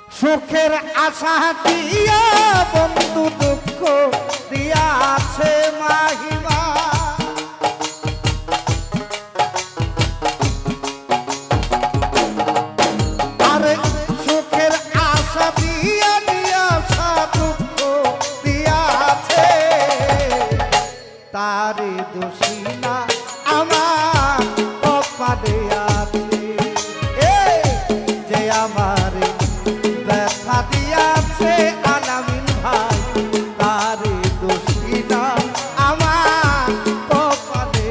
সুখের আশা দিয়া বন্ধু দুঃখ দিয়াছে মাহিমা। আরে সুখের আশা দিয়া নিয়াশা দুঃখ দিয়াছে, তারে দোষী না আমার কপালে আছে। যে আমার ব্যথা দিয়াছে আলামিন ভাই, তারে দোষী না আমার কপালে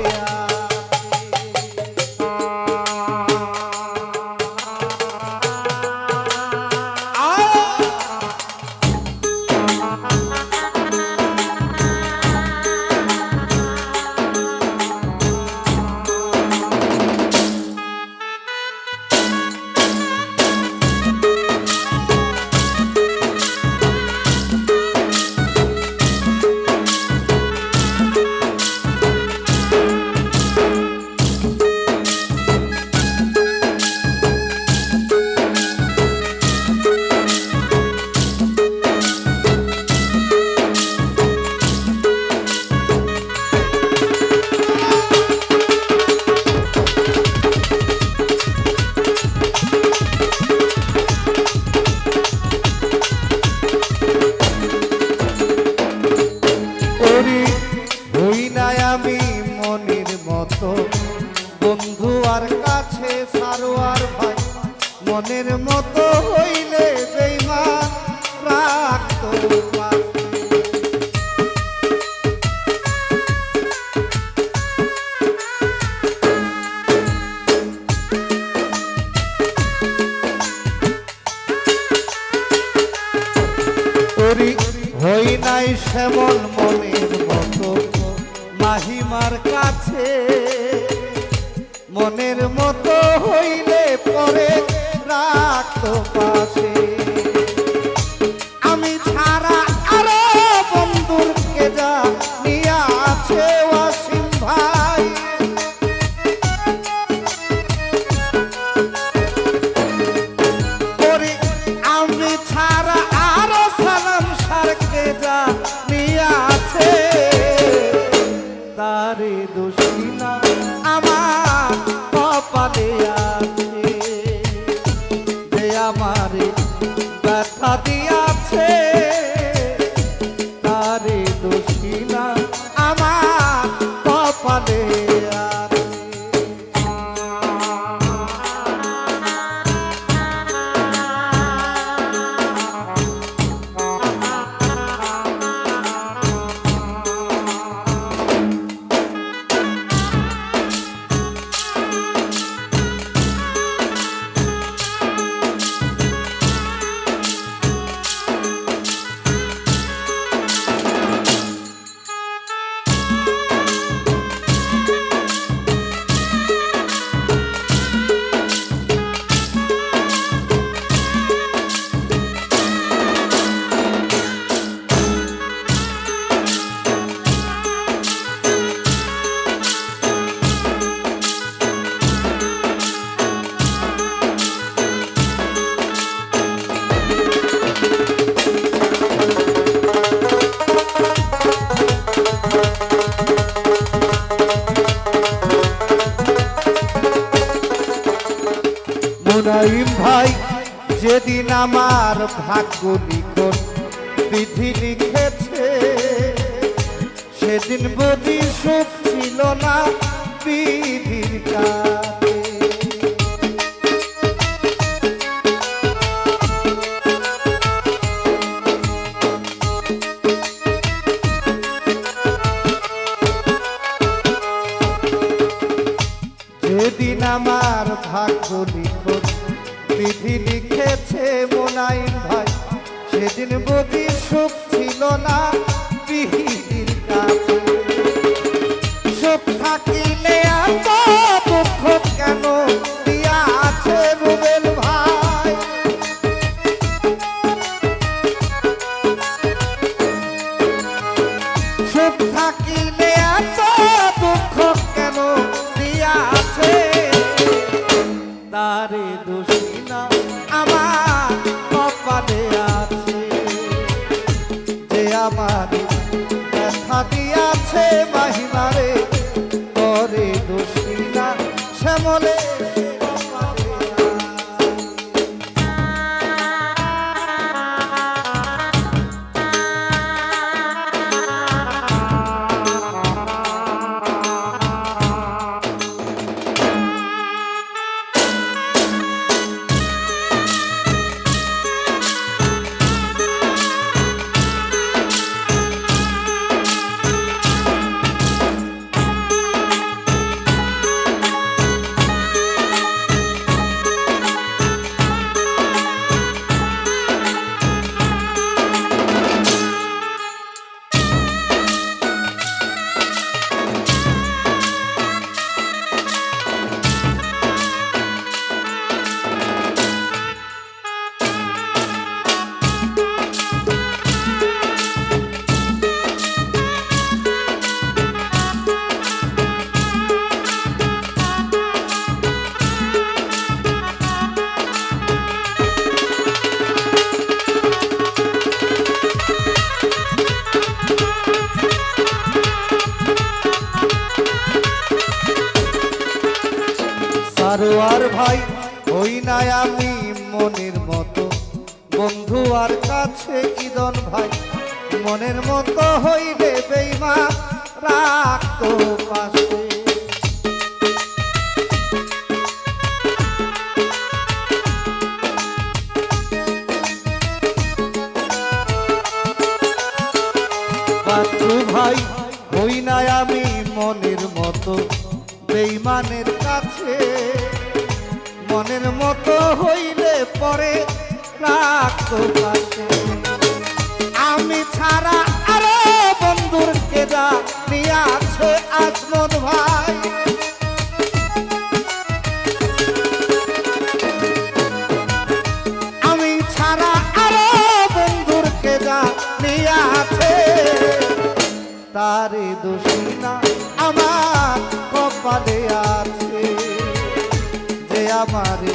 আমি মনের মতো বন্ধু আর কাছে সারোয়ার ভাই, মনের মতো হইলে বেঈমান রাখতো হই নাই সেমন মনের মতো মাহিমার কাছে, মনের মতো হইলে পরে রাখতো পাশে। আমি ছাড়া আরো বন্ধুর কে যা নিয়ে আছে ওয়াসিম ভাই, আমি ছাড়া আরো সালাম সারকে যা নিয়ে আছে, তারে দোষী না আমার কপালে আছে। যে আমারে ব্যথা দিয়াছে, তারে দোষী না আমার কপালে আছে। মুনাইম ভাই, যেদিন আমার ভাগ্য লিখন বিধি লিখেছে, সেদিন বুঝি সুখ ছিল না বিধির কাছে। যেদিন আমার ভাগ্য লিখন বিধি লিখেছে মুনাইম ভাই, সেদিন বুঝি সুখ ছিল না বিধির কাছে। সুখ থাকিলে এত দুঃখ কেন দিয়া আছে রুবেল ভাই, সুখ থাকিলে এত দুঃখ কেন দিয়া আছে, তারে দোষী না আমার ভাই হই নাই আমি মনের মতো বন্ধু আর কাছে ইদন ভাই মনের মতো হইলে বেঈমান রাখতো পাশে ভাই হই নাই আমি মনের মতো বেঈমানের কাছে মনের মতো হইলে পরে রাখতো পাশে আমি ছাড়া আরো বন্ধুর কেদা নিয়ে আছে আজমত ভাই আমি ছাড়া আরো বন্ধুর কেদা নিয়ে আছে তারে দোষী না আমার কপালে আছে যে আমারে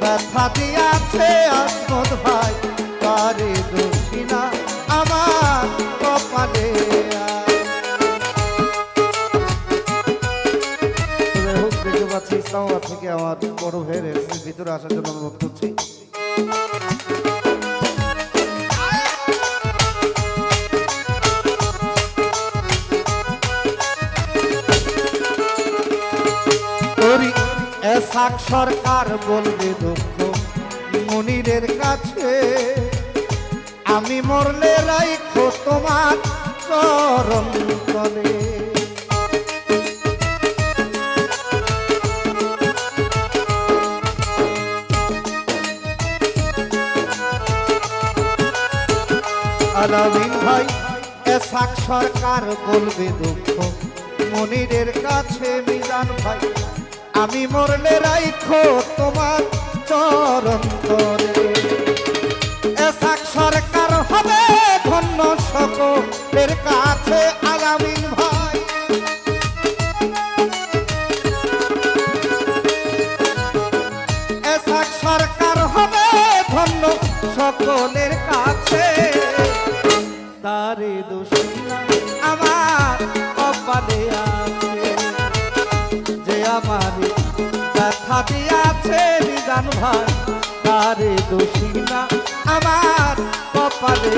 ব্যথা দিয়াছে আসমত ভাই তারে দোষী না আমার কপালে দেখতে পাচ্ছি ইসলামাবাদ থেকে আমার বড় ভাইয়ের ভিতরে আসার জন্য অনুরোধ করছি এসাক সরকার বলবে দুঃখ মনিরের কাছে আমি মরলে রাইখো তোমার চরণ তলে আলামিন ভাই এসাক সরকার বলবে দুঃখ মনিরের কাছে মিজান ভাই আমি মরলে রাইখো তোমার চরণ তলে এসাক সরকার হবে ধন্য সকলের কাছে আলামিন ভাই এসাক সরকার হবে ধন্য সকলের কাছে তারে দোষী না আমার কপালে আছে যে আমারে ব্যথা দিয়াছে নিদান ভাই তারে দোষী না আমার কপালে